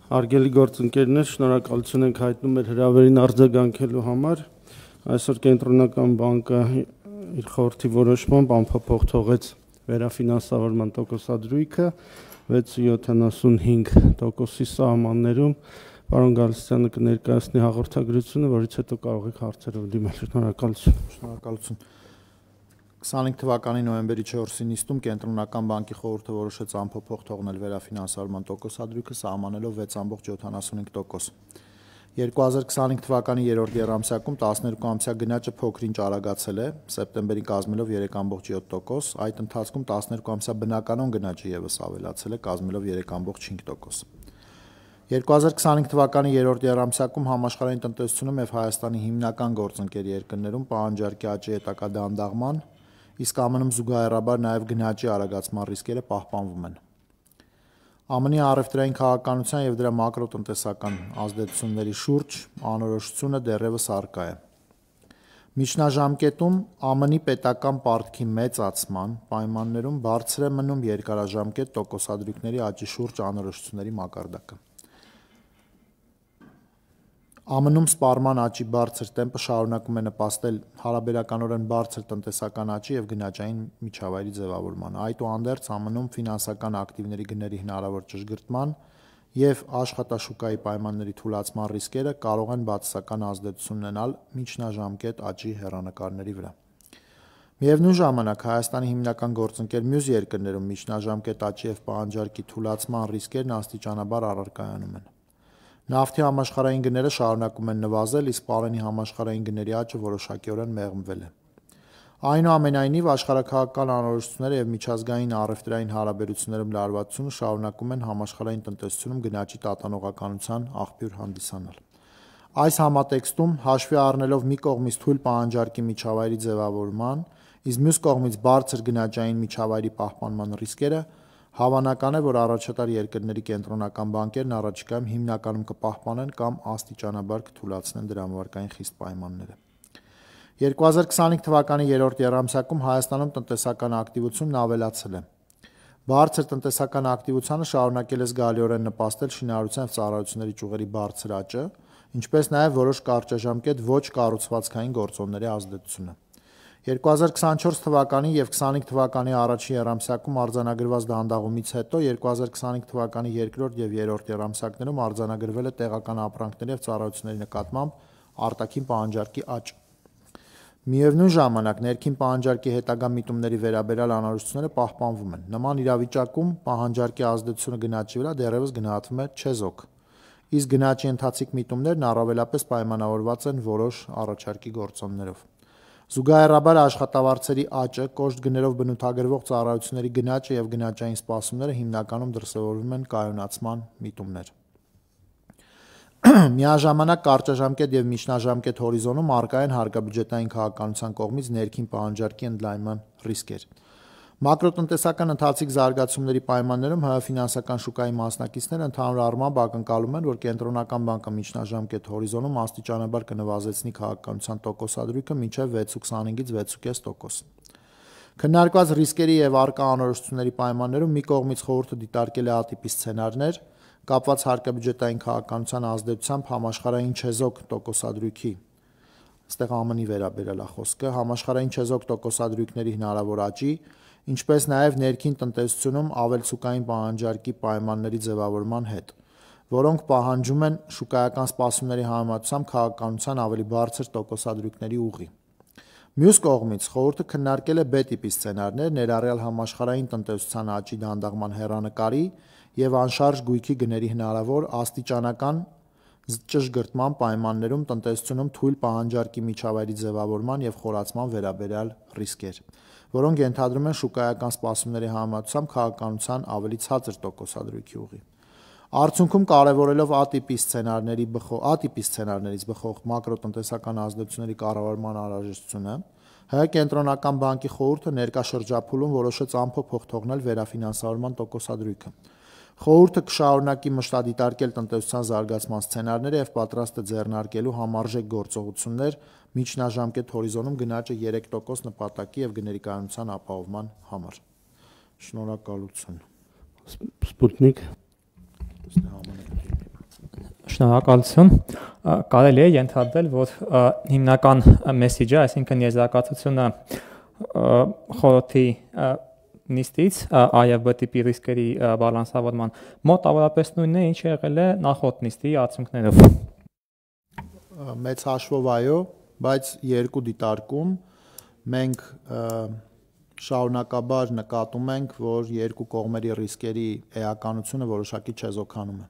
Հարգելի գործընկերներ, շնորհակալություն ենք հայտնում մեր հրավերին արձագանքելու համար։ Այսօր Կենտրոնական բանկը իր խորհրդի որոշմամբ անփոփոխ թողեց վերաֆինանսավորման տոկոսադրույքը 6.75%-ի սահմաններում։ Պարոն Գալստյանը կներկայացնի հաղորդագրությունը, որից հետո կարող եք հարցերով դիմել։ Շնորհակալություն։ Շնորհակալություն։ 25 թվականի նոյեմբերի 4-ի նիստում Կենտրոնական բանկի խորհուրդը որոշեց անփոփոխ թողնել վերաֆինանսավորման տոկոսադրույքը սահմանելով 6.75%։ 2025 թվականի 3-րդ եռամսյակում 12-ամսյա գնաճը փոքր-ինչ արագացել է, սեպտեմբերին կազմելով 3.7%, այդ ընթացքում 12-ամսյա բնականon գնաճը ևս ավելացել է, կազմելով 3.5%։ 2025 թվականի 3-րդ եռամսյակում համաշխարհային տնտեսությունում եւ Հայաստանի հիմնական գործընկեր երկրներում պահանջարկի աճի հետագա դանդաղման, իսկ ԱՄՆ-ում զուգահեռաբար նաեւ գնաճի արագացման ռիսկերը պահպանվում են։ ԱՄՆ-ի առևտրային քաղաքականության եւ դրա մակրոտնտեսական ազդեցությունների շուրջ անորոշությունը դեռևս առկա է։ Միջնաժամկետում ԱՄՆ-ի պետական պարտքի մեծացման պայմաններում բարձր է մնում երկարաժամկետ տոկոսադրույքների աճի շուրջ անորոշությունների մակարդակը։ ԱՄՆ-ում սպառման աճի բարձր տեմպը շարունակում է նպաստել հարաբերականորեն բարձր տնտեսական աճի եւ գնաճային միջավայրի ձևավորմանը։ Այդուհանդերձ ԱՄՆ-ում ֆինանսական ակտիվների գների հնարավոր ճշգրտման եւ աշխատաշուկայի պայմանների թուլացման ռիսկերը կարող են բացասական ազդեցություն ունենալ միջնաժամկետ աճի հեռանկարների վրա։ Միևնույն ժամանակ Հայաստանի հիմնական գործընկեր մյուս երկրներում միջնաժամկետ աճի եւ պահանջարկի թուլացման ռիսկերն աստիճանաբար առարկայանում են։ Նավթի համաշխարհային գները շարունակում են նվազել, իսկ պարենի համաշխարհային գների աճը որոշակիորեն մեղմվել է։ Այնուամենայնիվ, աշխարհաքաղաքական անորոշությունները եւ միջազգային առևտրային հարաբերություններում լարվածությունը շարունակում են համաշխարհային տնտեսությունում գնաճի տատանողականության աղբյուր հանդիսանալ։ Այս համատեքստում, հաշվի առնելով մի կողմից թույլ պահանջարկի միջավայրի ձևավորման, իսկ մյուս կողմից բարձր գնաճային միջավայրի պահպանման ռիսկերը, հավանական է, որ առաջատար երկրների կենտրոնական բանկերն առաջիկայում հիմնականում կպահպանեն կամ աստիճանաբար կթուլացնեն դրամավարկային խիստ պայմանները։ 2025 թվականի 3-րդ եռամսյակում Հայաստանում տնտեսական ակտիվությունն ավելացել է։ Բարձր տնտեսական ակտիվությանը շարունակել է զգալիորեն նպաստել շինարարության եւ ծառայությունների ճյուղերի բարձր աճը, ինչպես նաեւ որոշ կարճաժամկետ ոչ կառուցվածքային գործոնների ազդեցությունը։ 2024 թվականի եւ 25 թվականի առաջին եռամսյակում արձանագրված դանդաղումից հետո 2025 թվականի 2-րդ եւ 3-րդ եռամսյակներում արձանագրվել է տեղական ապրանքների եւ ծառայությունների նկատմամբ արտաքին պահանջարկի աճ։ Միևնույն ժամանակ ներքին պահանջարկի հետագա միտումների վերաբերյալ անորոշությունները պահպանվում են։ Նման իրավիճակում պահանջարկի ազդեցությունը գնաճի վրա դեռևս գնահատվում է չեզոք, իսկ գնաճի ընթացիկ միտումներն առավելապես պայմանավորված են որոշ առաջարկի գործոններով։ Զուգահեռաբար աշխատավարձերի աճը, կոշտ գներով բնութագրվող ծառայությունների գնաճը եւ գնաճային սպասումները հիմնականում դրսևորվում են կայունացման միտումներ։ Միաժամանակ կարճաժամկետ եւ միջնաժամկետ հորիզոնում առկա են հարկաբյուջետային քաղաքականության կողմից ներքին պահանջարկի ընդլայնման ռիսկեր։ Մակրոտնտեսական ընթացիկ զարգացումների պայմաններում ՀՀ ֆինանսական շուկայի մասնակիցները ընդհանուր առմամբ ակնկալում են, որ Կենտրոնական բանկը միջնաժամկետ հորիզոնում աստիճանաբար կնվազեցնի քաղաքականության տոկոսադրույքը մինչև 6.25-ից 6.5%։ Քննարկված ռիսկերի եւ առկա անորոշությունների պայմաններում մի կողմից խորհուրդը դիտարկել է ատիպի սցենարներ, կապված հարկաբյուջետային քաղաքականության ազդեցությամբ համաշխարհային չեզոք տոկոսադրույքի, այստեղ ԱՄՆ-ի վերաբերյալ է խոսքը, համաշխարհային չեզոք տոկոսադրույքների հնարավոր աճի, ինչպես նաև ներքին տնտեսությունում ավելցուկային պահանջարկի պայմանների ձևավորման հետ, որոնք պահանջում են շուկայական սպասումների համեմատությամբ քաղաքականության ավելի բարձր տոկոսադրույքների ուղի։ Մյուս կողմից խորհուրդը քննարկել է B տիպի սցենարներ, ներառյալ համաշխարհային տնտեսության աճի դանդաղման հեռանկարի եւ անշարժ գույքի գների հնարավոր աստիճանական ճշգրտման պայմաններում տնտեսությունում թույլ պահանջարկի միջավայրի ձևավորման եւ խորացման վերաբերյալ ռիսկեր, որոնք ենթադրում են շուկայական սպասումների համեմատությամբ քաղաքականության ավելի ցածր տոկոսադրույքի ուղի։ Արդյունքում կարևորելով ատիպի սցենարներից բխող մակրոտնտեսական ազդեցությունների կառավարման անհրաժեշտությունը, ՀՀ Կենտրոնական բանկի խորհուրդը ներկա շրջափուլում որոշեց անփոփոխ թողնել վերաֆինանսավորման տոկոսադրույքը։ Խորհուրդը կշարունակի մշտադիտարկել տնտեսության զարգացման սցենարները եւ պատրաստ է ձեռնարկելու համարժեք գործողություններ միջնաժամկետ հորիզոնում գնաճը 3% նպատակի եւ գների կայունության ապահովման համար։ Շնորհակալություն։ Սպուտնիկ Շնորհակալություն։ Կարելի է ենթադրել, որ հիմնական մեսեջը, այսինքն եզրակացությունը խորհրդի նիստից ԱԵՎ տիպի ռիսկերի բալանսավորման մոտավորապես նույնն է, ինչ եղել է նախորդ նիստի արդյունքներով։ Մեծ հաշվով այո, բայց երկու դիտարկում մենք շարունակաբար նկատում ենք, որ երկու կողմերի ռիսկերի էականությունը որոշակի չեզոքանում է։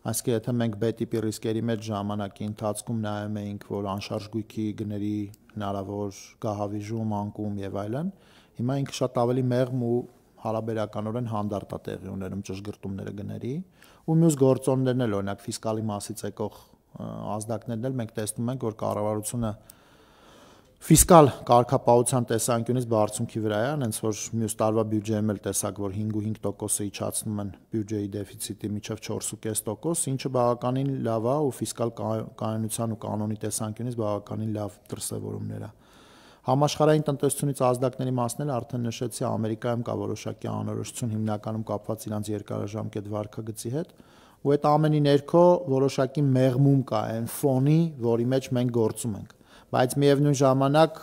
Այսինքն, եթե մենք B-տիպի ռիսկերի մեջ ժամանակի ընթացքում նայում էինք, որ անշարժ գույքի գների հնարավոր գահավիժում, անկում եւ այլն, հիմա ինքը շատ ավելի մեղմ ու հարաբերականորեն հանդարտ է տեղի ունենում ճշգրտումները գների, ու մյուս գործոններն էլ, օրինակ ֆիսկալի մասից եկող ազդակներն էլ մենք տեսնում ենք, որ կառավարությունը ֆիսկալ կարգապահության տեսանկյունից բարձունքի վրա է, հենց որ մյուս տարվա բյուջեում էլ տեսակ, որ 5.5%-ը իջացնում են բյուջեի դեֆիցիտի մինչև 4.5%, ինչը բավականին լավ է ու ֆիսկալ կայունության ու կանոնի տեսանկյունից բավականին լավ դրսևորումներ է։ Համաշխարհային տնտեսությունից ազդակների մասն էլ արդեն նշեցի, Ամերիկայում կա որոշակի անորոշություն հիմնականում կապված իրանց երկարաժամկետ վարկագծի հետ, ու այդ ամենի ներքո որոշակի մեղմում կա այն ֆոնի, որի մեջ մենք գործում ենք։ Բայց միևնույն ժամանակ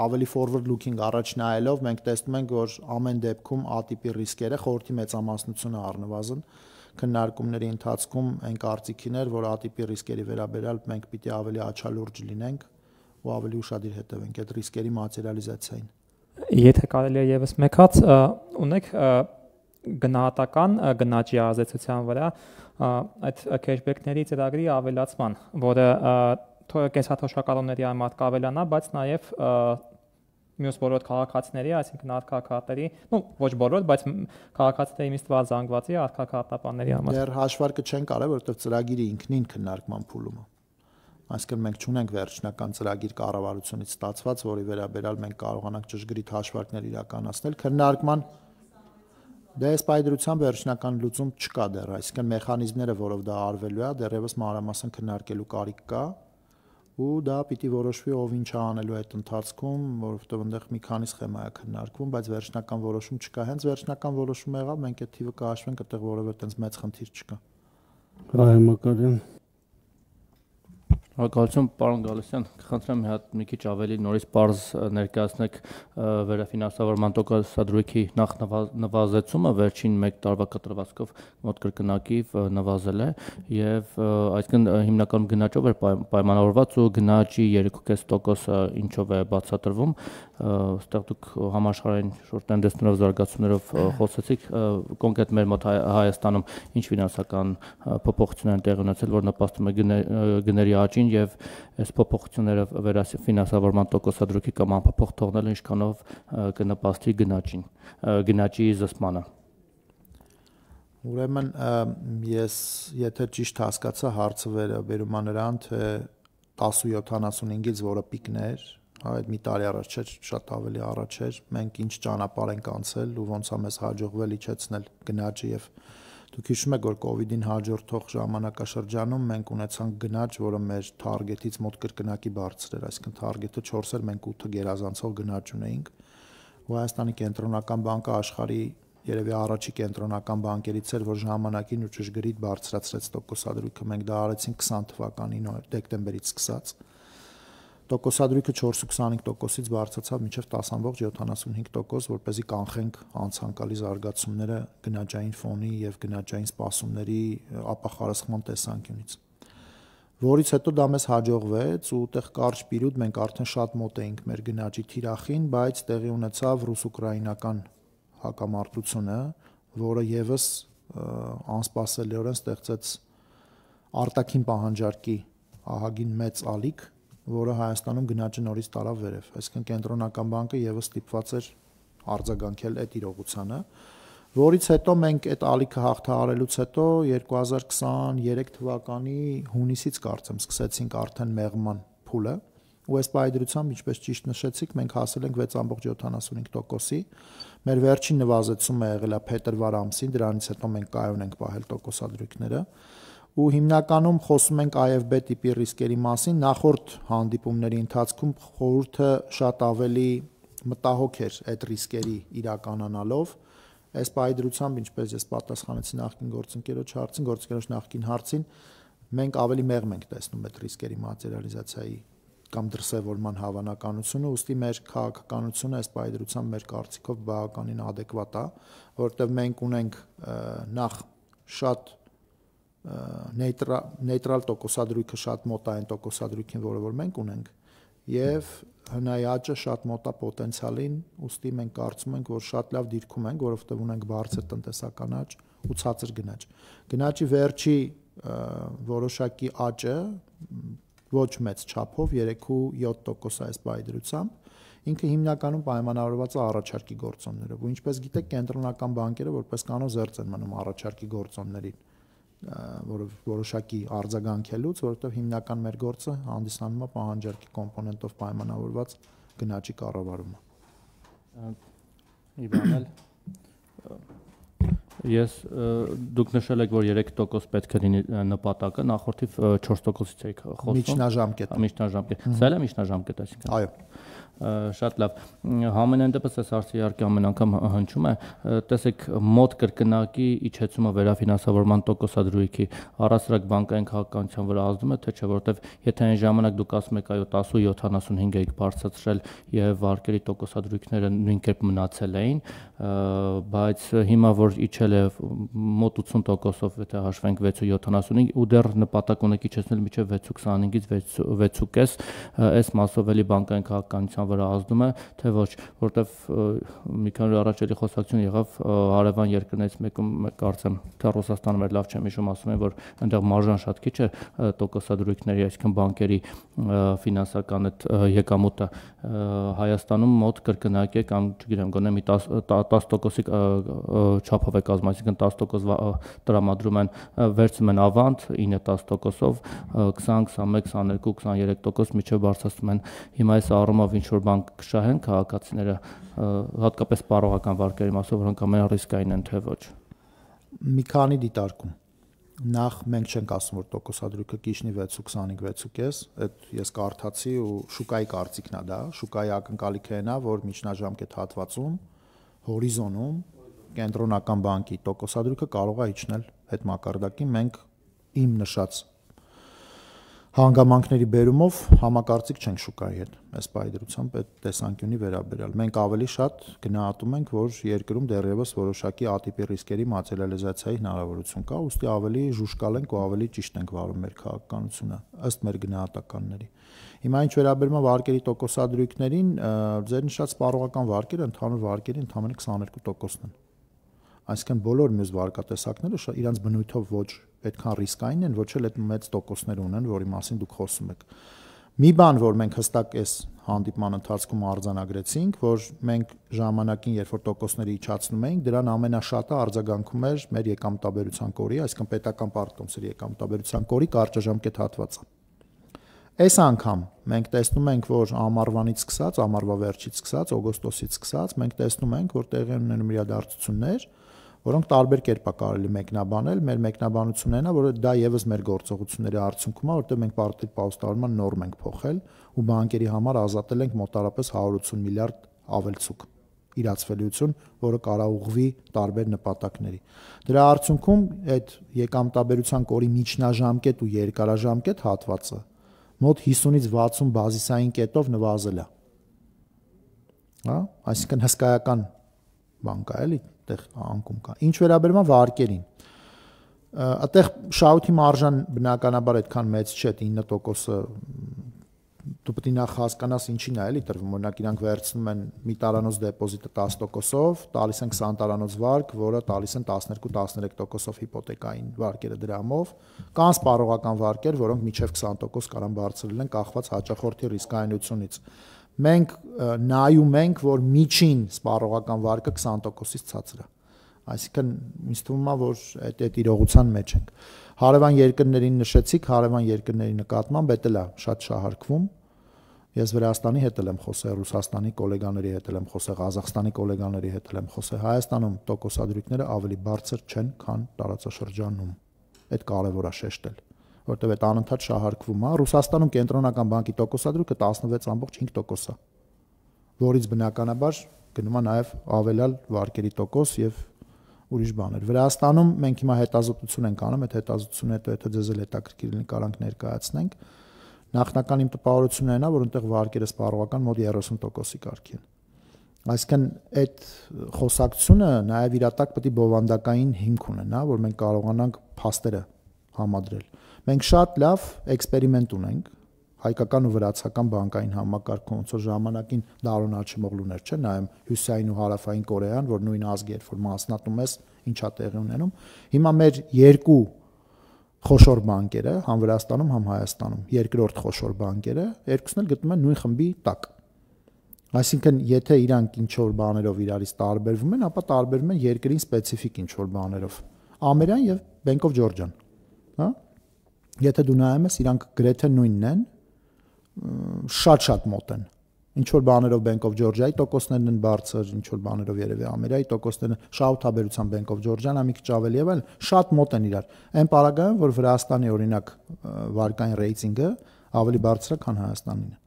ավելի forward looking առաջ նայելով մենք տեսնում ենք, որ ամեն դեպքում A-տիպի ռիսկերը խորհրդի մեծամասնությունը առնվազն քննարկումների ընթացքում այն կարծիքին էր, որ A-տիպի ռիսկերի վերաբերյալ մենք պիտի ավելի աչալուրջ լինենք ու ավելի ուշադիր հետևենք այդ ռիսկերի մատերիալիզացիային։ Եթե կարելի է եւս մեկ հատ ունեք գնահատական գնաճի ազդեցության վրա այդ քեշբեքների ծրագրի ավելացման, որը կենսաթոշակառուների համար կավելանա, բայց նաև մյուս բոլոր քաղաքացիների, այսինքն արտքաղաքատերի, ոչ բոլոր, բայց քաղաքացիների միշտ զանգվածի արտքաղաքատապանների համար։ Դեռ հաշվարկը չեն կարել, որովհետև ծրագիրը ինքնին քննարկման փուլում է։ Այսինքն մենք չունենք վերջնական ծրագիր կառավարությունից ստացված, որի վերաբերյալ մենք կարողանանք ճշգրիտ հաշվարկներ իրականացնել։ Քննարկման դե այս պայդրությամբ վերջնական լուծում չկա դեռ, այսինքն մեխանիզմները, որով դա արվելու է, դեռևս մանրամասն քննարկելու կարիք կա, ու դա պիտի որոշվի ով ինչ անելու այդ ընթացքում, որովհետև այնտեղ մի քանի սխեմա է քննարկվում, բայց վերջնական որոշում չկա։ Հենց վերջնական որոշումը եղավ, մենք այդ թիվը կհաշվենք, այդտեղ որևէ այդպես մեծ խնդիր չկա։ Հայ Մակարյան։ Շնորհակալություն, պարոն Գալստյան, կխնդրեմ մի քիչ ավելի նորից պարզ ներկայացնեք վերաֆինանսավորման տոկոսադրույքի նախ նվազեցումը վերջին 1 տարվա կտրվածքով մոտ կրկնակի նվազել է եւ այսինքն հիմնականում գնաճով էր պայմանավորված ու գնաճի 3.5%-ը ինչով է բացատրվում, այստեղ դուք համաշխարհային շուրջ տենդենսներով զարգացումներով խոսեցիք, կոնկրետ մեր մոտ Հայաստանում ինչ ֆինանսական փոփոխություններ են տեղի ունեցել, որ նպաստում է գների աճին եւ այս փոփոխությունները վերաֆինանսավորման տոկոսադրույքի կամ անփոփոխ թողնելը ինչքանով կնպաստի գնաճի զսպմանը։ Ուրեմն ես եթե ճիշտ հասկացա հարցը վերաբերում է նրան, թե 10.75-ից որը պիկներ, այդ մի տարի առաջ չէր, շատ ավելի առաջ էր, մենք ինչ ճանապարհ ենք անցել ու ոնց է մեզ հաջողվել իջեցնել գնաճը եւ դուք հիշում եք, որ COVID-ին հաջորդող ժամանակաշրջանում մենք ունեցանք գնաճ, որը մեր թարգետից մոտ կրկնակի բարձր էր, այսինքն թարգետը 4 էր, մենք 8 գերազանցող գնաճ ունեինք։ Ու Հայաստանի կենտրոնական բանկը աշխարհի երևի առաջի կենտրոնական բանկերից էր, որ ժամանակին ու ճշգրիտ բարձրացրեց տոկոսադրույքը։ Մենք դա արեցինք 20 թվականի դեկտեմբերից սկսած։ Տոկոսադրույքը 4.25%-ից բարձրացավ մինչև 10.75%, որպեսզի կանխենք անցանկալի զարգացումները գնաճային ֆոնի եւ գնաճային սպասումների ապախարսխման տեսանկյունից։ Որից հետո դա մեզ հաջողվեց ու այդտեղ կարճ պերիոդ մենք արդեն շատ մոտ էինք մեր գնաճի թիրախին, բայց տեղի ունեցավ ռուս-ուկրաինական հակամարտությունը, որը եւս անսպասելիորեն ստեղծեց արտաքին պահանջարկի ահագին մեծ ալիք, որը Հայաստանում գնաճը նորից տարավ վերև, այսինքն կենտրոնական բանկը եւս ստիպված էր արձագանքել այդ իրողությանը, որից հետո մենք այդ ալիքը հաղթահարելուց հետո 2023 թվականի հունիսից կարծեմ սկսեցինք արդեն մեղման փուլը, ու այս պայդրությամբ, ինչպես ճիշտ նշեցիք, մենք հասել ենք 6.75%-ի, մեր վերջին նվազեցումը եղել է փետրվար ամսին, դրանից հետո մենք կայուն ենք պահել տոկոսադրույքները, ու հիմնականում խոսում ենք IFB տիպի ռիսկերի մասին, նախորդ հանդիպումների ընթացքում խորհուրդը շատ ավելի մտահոգ էր այդ ռիսկերի իրականանալով, Այս պայդրությամբ, ինչպես ես պատասխանեցի նախկին գործընկերոջ հարցին, գործընկերոջ նախկին հարցին, մենք ավելի մեղմ ենք տեսնում այդ ռիսկերի մատերիալիզացիայի կամ դրսևորման հավանականությունը, ուստի մեր քաղաքականությունը այս պայդրությամբ մեր կարծիքով բավականին adekvat է, որովհետև մենք ունենք նախ շատ նեյտրալ տոկոսադրույքը շատ մոտ է այն տոկոսադրույքին, որը որ մենք ունենք, եւ հնայի աճը շատ մոտ է պոտենցիալին, ուստի մենք կարծում ենք, որ շատ լավ դիրքում ենք, որովհետեւ ունենք բարձր տնտեսական աճ ու ցածր գնաճ։ Գնաճի վերջի որոշակի աճը ոչ մեծ չափով 3.7% այս պայդրությամբ, ինքը հիմնականում պայմանավորված է առաջարկի գործոններով, ու ինչպես գիտեք, կենտրոնական բանկերը որպես կանոն զերծ են մնում առաջարկի գործոններին, որոշակի արձագանքելուց, որովհետև հիմնական մեր գործը հանդիսանում է պահանջարկի կոմպոնենտով պայմանավորված գնաճի կառավարումը։ Իվանել Ես դուք նշել եք, որ 3% պետք է լինի նպատակը, նախորդիվ 4%-ից եք խոսում։ Միջնաժամկետ։ Սա էլ է միջնաժամկետ, այսինքն։ Այո։ Շատ լավ։ Համենայն դեպս այս հարցը իհարկե ամեն անգամ հնչում է, տեսեք մոտ կրկնակի իջեցումը վերաֆինանսավորման տոկոսադրույքի առասարակ բանկային քաղաքականության վրա ազդում է, թե չէ, որովհետև եթե այն ժամանակ դուք ասում եք այո 10.75 եք բարձրացրել եւ վարկերի տոկոսադրույքները նույն կերպ մնացել էին, բայց հիմա որ իջել է մոտ 80%-ով, եթե հաշվենք 6.75 ու դեռ նպատակ ունեք իջեցնել մինչև 6.25-ից 6.5, այս մասով էլի բանկային քաղաքականության վրա ազդում է, թե ոչ, որտեվ մի քանի օր առաջ էլի խոսակցություն եղավ հարևան երկրներից մեկում, կարծեմ, թե Ռուսաստանում էր, լավ չեմ հիշում, ասում են, որ այնտեղ մարժան շատ քիչ է տոկոսադրույքների, այսինքն բանկերի ֆինանսական այդ եկամուտը, Հայաստանում մոտ կրկնակ է կամ չգիտեմ, գոնե մի 10%-ի չափով է կազմում, այսինքն 10% տրամադրում են, վերցնում են ավանդ 9-10%-ով, 20, 21, 22, 23% միջև բարձրացնում են։ Հիմա այս առումով ինչ որ բան կշահեն քաղաքացիները, հատկապես սպառողական վարկերի մասով, որոնք ամենառիսկային են, թե ոչ։ Մի քանի դիտարկում։ Նախ մենք չենք ասում, որ տոկոսադրույքը կիջնի 6.25, 6.5, այդ ես կարդացի ու շուկայի կարծիքն է դա, շուկայի ակնկալիքը այն է, որ միջնաժամկետ հատվածում, հորիզոնում կենտրոնական բանկի տոկոսադրույքը կարող է իջնել այդ մակարդակին, մենք իմ նշած հանգամանքների բերումով համակարծիք չենք շուկայի հետ, այս պայդրությամբ այդ տեսանկյունի վերաբերյալ։ Մենք ավելի շատ գնահատում ենք, որ երկրում դեռևս որոշակի ատիպի ռիսկերի մատերիալիզացիայի հնարավորություն կա, ուստի ավելի ժուշկալ ենք ու ավելի ճիշտ ենք վարում մեր քաղաքականությունը, ըստ մեր գնահատականների։ Հիմա ինչ վերաբերում է վարկերի տոկոսադրույքներին, ձեր նշած սպառողական վարկերը ընդհանուր վարկերի ընդամենը 22%-ն են։ Այսինքն բոլոր մյուս վարկատեսակները իրենց բնույթով ոչ այդքան ռիսկային են, ոչ էլ այդ մեծ տոկոսներ ունեն, որի մասին դուք խոսում եք։ Մի բան, որ մենք հստակ այս հանդիպման ընթացքում արձանագրեցինք, որ մենք ժամանակին, երբ որ տոկոսները իջացնում էինք, դրան ամենաշատը արձագանքում էր մեր եկամտաբերության կորի, այսինքն պետական պարտքոմսերի եկամտաբերության կորի կարճաժամկետ հատվածը։ Այս անգամ մենք տեսնում ենք, որ ամառվանից սկսած, ամառվա վերջից սկսած, օգոստոսից սկսած, մենք տեսնում ենք, որ տեղի են ունենում իրադարձություններ, որոնք տարբեր կերպ է կարելի մեկնաբանել, մեր մեկնաբանությունն է, որ դա եւս մեր գործողությունների արդյունքում է, որտեղ մենք պարտադիր պաուստավորման նորմ ենք փոխել ու բանկերի համար ազատել ենք մոտարապես 180 միլիարդ ավելցուկ իրացվելիություն, որը կարող ուղղվի տարբեր նպատակների։ Դրա արդյունքում այդ եկամտաբերության կորի միջնաժամկետ ու երկարաժամկետ հատվածը մոտ 50-ից 60 բազիսային կետով նվազել է։ Հա, այսինքն հսկայական բան կա, էլի, այդտեղ անկում կա։ Ինչ վերաբերում է վարկերին, այդտեղ շահույթի մարժան բնականաբար այդքան մեծ չէ, 9%-ը դու պետք է նախ հասկանաս ինչին է էլի տրվում, օրինակ իրանք վերցնում են մի տարանոց դեպոզիտը 10%-ով, տալիս են 20 տարանոց վարկ, որը տալիս են 12-13%-ով հիպոթեկային վարկերը դրամով, կան սպառողական վարկեր, որոնք մինչև 20% կարան բարձր լինեն կախված հաճախորդի ռիսկայնությունից։ Մենք նայում ենք, որ միջին սպառողական վարկը 20%-ից ցածր է։ Այսինքն ինձ թվում է, որ այդ իրողության մեջ ենք։ Հարևան երկրներին նշեցիք, հարևան երկրների նկատմամբ դա էլ է շատ շահարկվում։ Ես Վրաստանի հետ եմ խոսել, Ռուսաստանի գոլեգաների հետ եմ խոսել, Ղազախստանի գոլեգաների հետ եմ խոսել։ Հայաստանում տոկոսադրույքները ավելի բարձր չեն, քան տարածաշրջանում։ Այդ կարևոր է շեշտել, որտեղ այդ անընդհատ շահարկվում է։ Ռուսաստանում կենտրոնական բանկի տոկոսադրույքը 16.5% է, որից բնականաբար գնում է նաև ավելալ վարկերի տոկոս եւ ուրիշ բաներ։ Վրաստանում մենք հիմա հետազոտություն ենք անում, այդ հետազոտությունը հետո եթե ձեզ էլ հետաքրքիր լինի կարանք ներկայացնենք։ Նախնական իմ տպավորությունն այն է, որ այնտեղ վարկերը սպառողական մոտ 30%-ի կարգի են։ Այսինքն այդ խոսակցությունը նաև իր տակ պետք է բովանդակային հիմք ունենա, որ մենք կարողանանք փաստերը համադրել։ Մենք շատ լավ էքսպերիմենտ ունենք հայկական ու վրացական բանկային համակարգում, ոնց որ ժամանակին Դարոն Աչեմօղլուներ չէ, նայեմ Հյուսիսային ու Հարավային Կորեան, որ նույն ազգի էր, որ մասնատում ես, ինչա տեղի ունենում։ Հիմա մեր երկու խոշոր բանկերը, համ Վրաստանում, համ Հայաստանում, երկրորդ խոշոր բանկերը, երկուսն էլ գտնվում են նույն խմբի տակ։ Այսինքն, եթե իրանք ինչ-որ բաներով իրարից տարբերվում են, ապա տարբերվում են երկրին սպეციფიկ ինչ-որ բաներով։ Ամերիկան եւ Bank of Georgia-ն, հա? Եթե դու նայում ես, իրանք գրեթե նույնն են, շատ մոտ են։ Ինչ-որ բաներով Bank of Georgia-ի տոկոսներն են բարձր, ինչ-որ բաներով երևի Ամերիկայի տոկոսներն, շահութաբերության Bank of Georgia-ն մի քիչ ավելի եւ այլ, շատ մոտ են իրար։ Այն պարագայում, որ Վրաստանի օրինակ վարկային ռեյտինգը ավելի բարձր է, քան Հայաստանինը։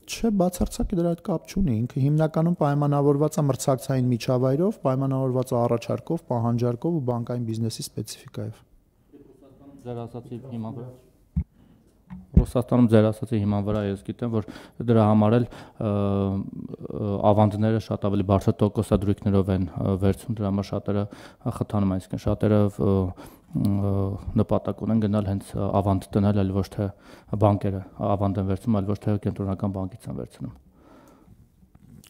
Չէ, բացարձակ դրա հետ կապ չունի, ինքը հիմնականում պայմանավորված է մրցակցային միջավայրով, պայմանավորված է առաջարկով, պահանջարկով ու բանկային բիզնեսի սպეციფիկայով։ Ձեր ասացի հիման վրա Ռուսաստանում ձեր ասացի հիման վրա ես գիտեմ, որ դրա համար էլ ավանդները շատ ավելի բարձր տոկոսադրույքներով են վերցում, դրա համար շատերը խթանում են, այսինքն շատերը նպատակ ունեն գնալ հենց ավանդ տնել, այլ ոչ թե բանկերը ավանդ են վերցնում, այլ ոչ թե կենտրոնական բանկից են վերցնում։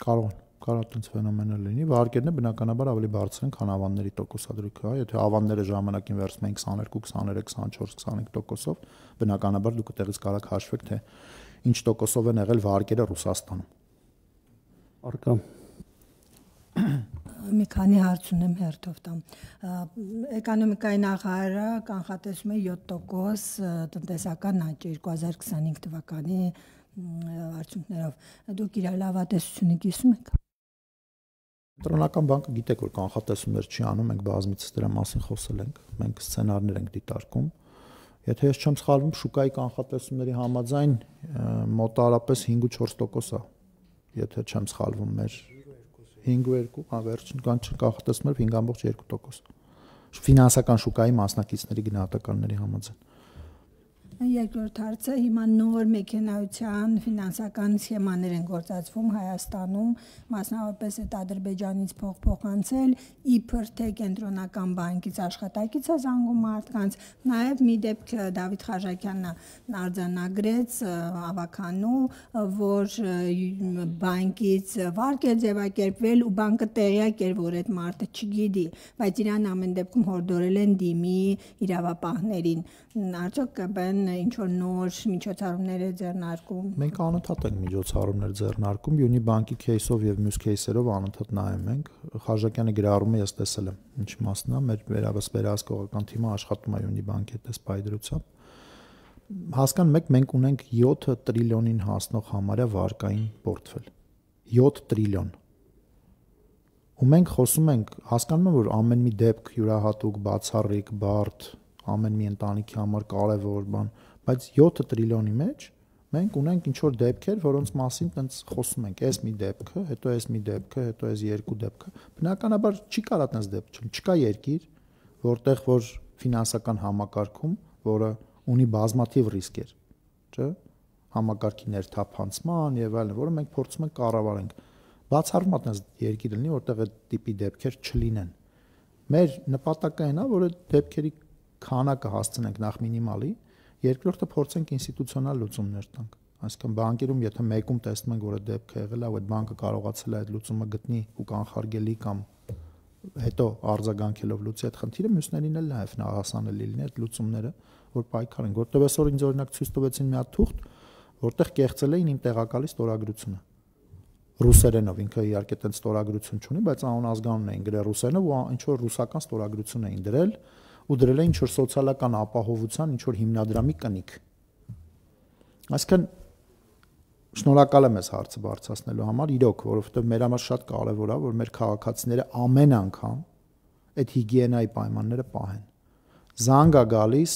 Կարող այդպես ֆենոմենալ լինի, վարկերն բնականաբար ավելի բարձր են, քան ավանդների տոկոսադրույքը, հա, եթե ավանդները ժամանակին վերցնում են 22, 23, 24, 25%-ով, բնականաբար դուք այդտեղից կարող հաշվեք, թե ինչ տոկոսով են եղել վարկերը Ռուսաստանում։ Արկա մի քանի հարց ունեմ հերթով տամ։ Էկոնոմիկայի նախարարը կանխատեսում է 7% տնտեսական աճ 2025 թվականի արդյունքներով։ Դուք իր լավատեսությունը կիսում եք։ Կենտրոնական բանկը գիտեք, որ կանխատեսումներ չի անում, մենք բազմիցս դրա մասին խոսել ենք, մենք սցենարներ ենք դիտարկում։ Եթե ես չեմ սխալվում, շուկայի կանխատեսումների համաձայն մոտարապես 5-4% է, եթե չեմ սխալվում, մեր 5.2, վերջին կանխատեսումները 5.2%։ Ֆինանսական շուկայի մասնակիցների գնահատականների համաձայն։ Երկրորդ հարցը հիմա նոր մեքենայության ֆինանսական սխեմաներ են գործածվում Հայաստանում, մասնավորապես այդ Ադրբեջանից փոխանցել, իբր թե կենտրոնական բանկից աշխատակից է զանգում մարդկանց, նաև մի դեպք Դավիթ Խաչատյանն արձանագրեց ավականու, որ բանկից վարկ է ձևակերպվել ու բանկը տեղյակ էր, որ այդ մարդը չգիտի, բայց իրան ամեն դեպքում հորդորել են դիմի իրավապահներին։ Արդյոք կբեն ինչ-որ նոր միջոցառումներ է ձեռնարկում։ Մենք անընդհատ ենք միջոցառումներ ձեռնարկում, Յունի բանկի քեյսով եւ մյուս քեյսերով անընդհատ նայում ենք։ Խաչատյանի գրառումը ես տեսել եմ, ինչ մասն է, մեր վերահսկողական թիմը աշխատում է Յունի բանկի հետ սպայդրությամբ։ Հասկանում եք, մենք ունենք 7 տրիլիոնին հասնող համարյա վարկային պորտֆել։ 7 տրիլիոն։ Ու մենք խոսում ենք, հասկանում եմ, որ ամեն մի դեպք յուրահատուկ, բացառիկ, բարդ, ամեն մի ընտանիքի համար կարևոր բան, բայց 7 տրիլիոնի մեջ մենք ունենք ինչ-որ դեպքեր, որոնց մասին տենց խոսում ենք, այս մի դեպքը, հետո այս մի դեպքը, հետո այս երկու դեպքը։ Բնականաբար չի կարա տենց դեպք չլինի, չկա երկիր, որտեղ որ ֆինանսական համակարգում, որը ունի բազմաթիվ ռիսկեր, չէ՞, համակարգի ներթափանցման եւ այլն, որը մենք փորձում ենք կառավարենք։ Բացառվում է տենց երկիր լինի, որտեղ այդ տիպի դեպքեր չլինեն։ Մեր նպատակը այն է, որ այդ դեպքերի քանակը հասցնենք նախ մինիմալի, երկրորդը փորձենք ինստիտուցիոնալ լուծումներ տանք։ Այսինքն բանկերում եթե մեկում տեսնում ենք, որ այդ դեպքը եղել է, ու այդ բանկը կարողացել է այդ լուծումը գտնի ու կանխարգելի կամ հետո արձագանքելով լուծի այդ խնդիրը, մյուսներին էլ նաև հասանելի լինի այդ լուծումները, որ պայքարեն։ Որտեղ այսօր ինձ օրինակ ցույց տվեցին մի հատ թուղթ, որտեղ կեղծել էին իմ տեղակալի ստորագրությունը։ Ռուսերենով, ինքը իհարկե այդպես ստորագրություն չունի, բայց անուն ազգանուն էին գրել ռուսերենով ու ինչ որ ռուսական ստորագրություն էին դրել ու դրել էին ինչ-որ սոցիալական ապահովության ինչ-որ հիմնադրամի կնիկ։ Այսինքն շնորհակալ եմ այս հարցը բարձրացնելու համար, իրոք, որովհետև մեր համար շատ կարևոր է, որ մեր քաղաքացիները ամեն անգամ այդ հիգիենայի պայմանները պահեն։ Զանգ է գալիս,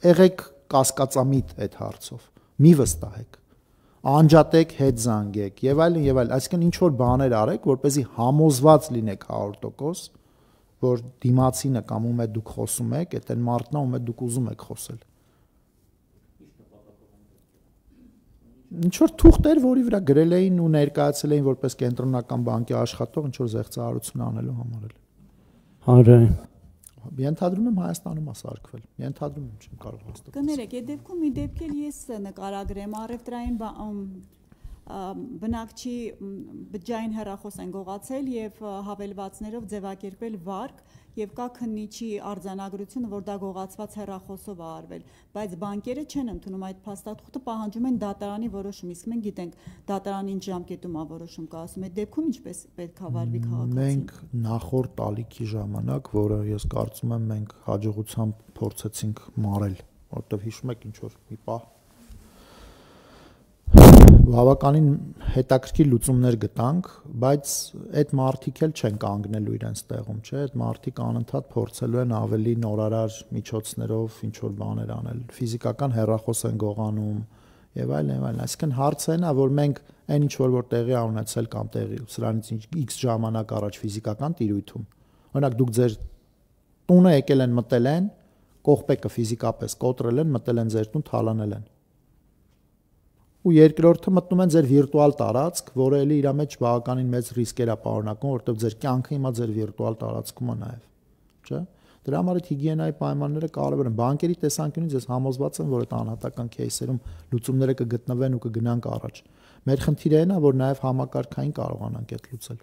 եղեք կասկածամիտ այդ հարցով, մի վստահեք։ անջատեք, հետ զանգեք եւ այլն եւ այլն, այսինքն ինչ որ բաներ արեք, որպեսզի համոզված լինեք 100%, որ դիմացինը կամ ում է դուք խոսում եք, այդ այն մարդն է, ում է դուք ուզում եք խոսել։ Ինչ որ թուղթեր, որի վրա գրել էին ու ներկայացել էին որպես կենտրոնական բանկի աշխատող, ինչ որ զեղծարարություն անելու համար էլ։ Հանրային։ Ենթադրում եմ Հայաստանում է սարքվել։ Ենթադրում եմ, չեմ կարող հաստատել։ Կներեք, այդ դեպքում մի դեպք էլ ես նկարագրեմ առևտրային բնակչի բջջային հեռախոս են գողացել եւ հավելվածներով ձևակերպել վարկ եւ կա քննիչի արձանագրությունը, որ դա գողացված հեռախոսով է արվել, բայց բանկերը չեն ընդունում այդ փաստաթուղթը, պահանջում են դատարանի որոշում, իսկ մենք գիտենք դատարանին ժամկետում է որոշում կասում, այդ դեպքում ինչպես պետք է վարվի քաղաքացին։ Մենք նախորդ տալիքի ժամանակ, որը ես կարծում եմ մենք հաջողությամբ փորձեցինք մարել, որտեղ հիշում եք ինչ որ մի պահ բավականին հետաքրքիր լուծումներ գտանք, բայց այդ մարդիկ էլ չեն կանգնելու իրենց տեղում, չէ՞, այդ մարդիկ անընդհատ փորձելու են ավելի նորարար միջոցներով ինչ որ բաներ անել, ֆիզիկական հեռախոս են գողանում եւ այլն եւ այլն, այսինքն հարցը այն է, որ մենք այն ինչ որ տեղի ա ունեցել կամ տեղի սրանից X ժամանակ առաջ ֆիզիկական տիրույթում, օրինակ դուք ձեր տունը եկել են մտել են, կողպեկը ֆիզիկապես կոտրել են, մտել են ձեր տուն, թալանել են։ Ու երկրորդը մտնում են ձեր վիրտուալ տարածք, որը էլի իր մեջ բավականին մեծ ռիսկեր է պարունակում, որովհետև ձեր կյանքը հիմա ձեր վիրտուալ տարածքում է նաև, չէ՞։ Դրա համար այդ հիգիենայի պայմանները կարևոր են։ Բանկերի տեսանկյունից ես համոզված եմ, որ այդ անհատական кейսերում լուծումները կգտնվեն ու կգնանք առաջ։ Մեր խնդիրը այն է, որ նաև համակարգային կարողանանք այդ լուծել։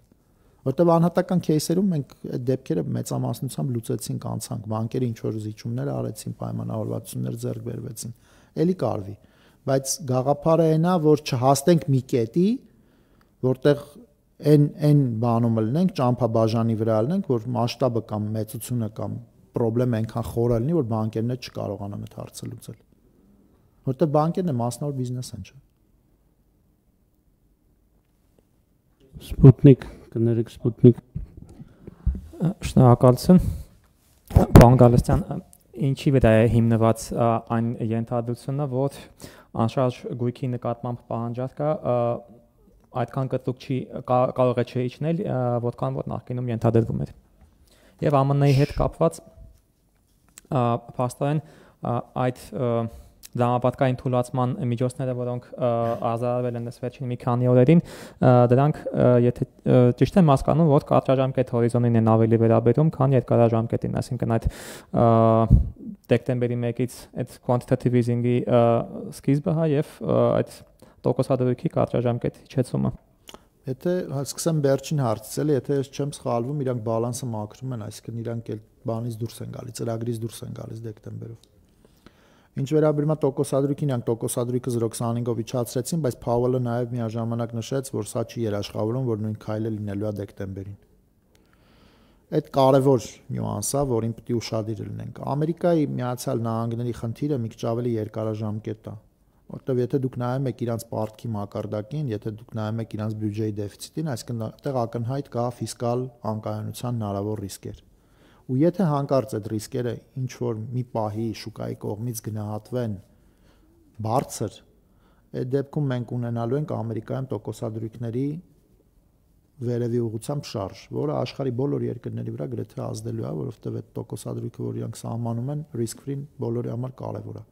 Որտեւ անհատական кейսերում մենք այդ դեպքերը մեծամասնությամբ լուծեցինք, անցանք, բանկերը ինչ որ զիջումներ արեցին, պայմանավորվածություններ ձեռք բերվեցին։ Էլի կարվի, բայց գաղափարը այն է, որ չհաստենք մի կետի, որտեղ այն բանում լինենք, ճամփաբաժանի վրա լինենք, որ մասշտաբը կամ մեծությունը կամ խնդրեմ այնքան խորը լինի, որ բանկերն չկարողանան այդ հարցը լուծել։ Որտեղ բանկերն մասնավոր բիզնես են, չէ՞։ Սպուտնիկ, կներեք Սպուտնիկ։ Շնորհակալություն։ Պարոն Գալստյան, ինչի վրա է հիմնված այն ենթադրությունը, որ անշարժ գույքի նկատմամբ պահանջած կա այդքան կտրուկ չի կարող է չիջնել, որքան որ նախկինում ենթադրվում էր։ Եվ ԱՄՆ-ի հետ կապված փաստորեն այդ դրամապատկային թույլատման միջոցները, որոնք ազդարարվել են վերջին մի քանի օրերին, դրանք եթե ճիշտ եմ հասկանում, որ կարճաժամկետ հորիզոնին են ավելի վերաբերում, քան երկարաժամկետին, այսինքն այդ դեկտեմբերի 1-ից այդ quantitative easing-ի սկիզբը հա եւ այդ տոկոսադրույքի կարճաժամկետ իջեցումը։ Եթե սկսեմ վերջին հարցից, էլի եթե ես չեմ սխալվում, իրանք բալանսը մաքրում են, այսինքն իրանք էլ բանից դուրս են գալիս, ծրագրից դուրս են գալիս դեկտեմբերով։ Ինչ վերաբերում է տոկոսադրույքին, իրանք տոկոսադրույքը 0.25-ով իջացրեցին, բայց Փաուելը նաև միաժամանակ նշեց, որ սա չի երաշխավորում, որ նույն քայլը լինելու է դեկտեմբերին։ Այդ կարևոր նյուանս է, որին պետք է ուշադիր լինենք։ Ամերիկայի Միացյալ Նահանգների խնդիրը մի քիչ ավելի երկարաժամկետ է, որտեղ եթե դուք նայում եք իրանց պարտքի մակարդակին, եթե դուք նայում եք իրանց բյուջեի դեֆիցիտին, այսինքն այդտեղ ակնհայտ կա ֆիսկալ անկայունության հնարավոր ռիսկեր։ Ու եթե հանկարծ այդ ռիսկերը ինչ որ մի պահի շուկայի կողմից գնահատվեն բարձր, այդ դեպքում մենք ունենալու ենք Ամերիկայում տոկոսադրույքների վերևի ուղղությամբ շարժ, որը աշխարհի բոլոր երկրների վրա գրեթե ազդելու է, որովհետև այդ տոկոսադրույքը, որ իրանք սահմանում են, risk-free բոլորի համար կարևոր է։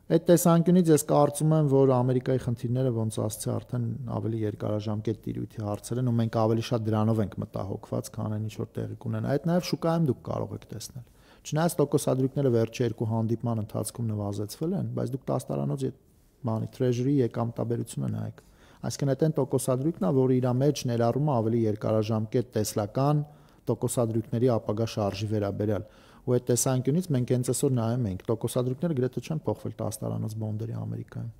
Այդ տեսանկյունից ես կարծում եմ, որ Ամերիկայի խնդիրները ոնց ասացի արդեն ավելի երկարաժամկետ տիրույթի հարցեր են ու մենք ավելի շատ դրանով ենք մտահոգված, քան այն ինչ որ տեղի կունենա։ Այդ նաև շուկայում դուք կարող եք տեսնել։ Չնայած տոկոսադրույքները վերջի երկու հանդիպման ընթացքում նվազեցվել են, բայց դուք 10 տարանոց բանի treasury եկամտաբերությունը նայեք։ Այսինքն այդ այն տոկոսադրույքն է, որը իր մեջ ներառում է ավելի երկարաժամկետ տեսլական տոկոսադրույքների ապագա շարժի վերաբերյալ։ Ու այդ տեսանկյունից մենք հենց այսօր նայում ենք, տոկոսադրույքները գրեթե չեն փոխվել 10 տարանոց բոնդերի Ամերիկայում։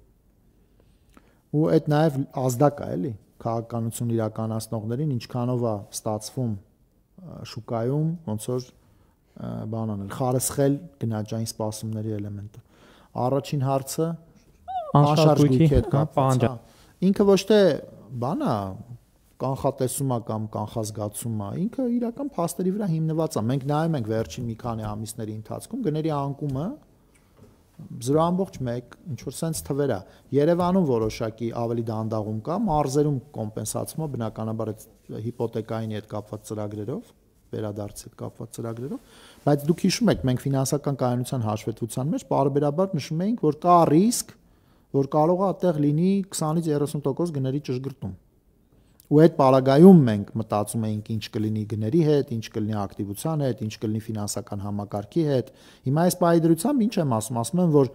Ու այդ նաև ազդակ է, էլի, քաղաքականություն իրականացնողներին ինչքանով է ստացվում շուկայում ոնց որ բան անել, խարսխել գնաճային սպասումների էլեմենտը։ Առաջին հարցը անշարժ գույքի հետ կապված է։ Ինքը ոչ թե բան է, կանխատեսում է կամ կանխազգացում է, ինքը իրական փաստերի վրա հիմնված է։ Մենք նայում ենք վերջին մի քանի ամիսների ընթացքում գների անկումը 0.1 ինչ որ sense թվեր է։ Երևանում որոշակի ավելի դանդաղում կա, մարզերում կոմպենսացումը բնականաբար այդ հիպոթեկային հետ կապված ծրագրերով, վերադարձի հետ կապված ծրագրերով, բայց դուք հիշում եք, մենք ֆինանսական կայունության հաշվետվության մեջ պարբերաբար նշում էինք, որ կա ռիսկ, որ կարող է այդտեղ լինի 20-ից 30% գների ճշգրտում։ Ու այդ պարագայում մենք մտածում էինք ինչ կլինի գների հետ, ինչ կլինի ակտիվության հետ, ինչ կլինի ֆինանսական համակարգի հետ։ Հիմա այս պայդրությամբ ինչ եմ ասում եմ, որ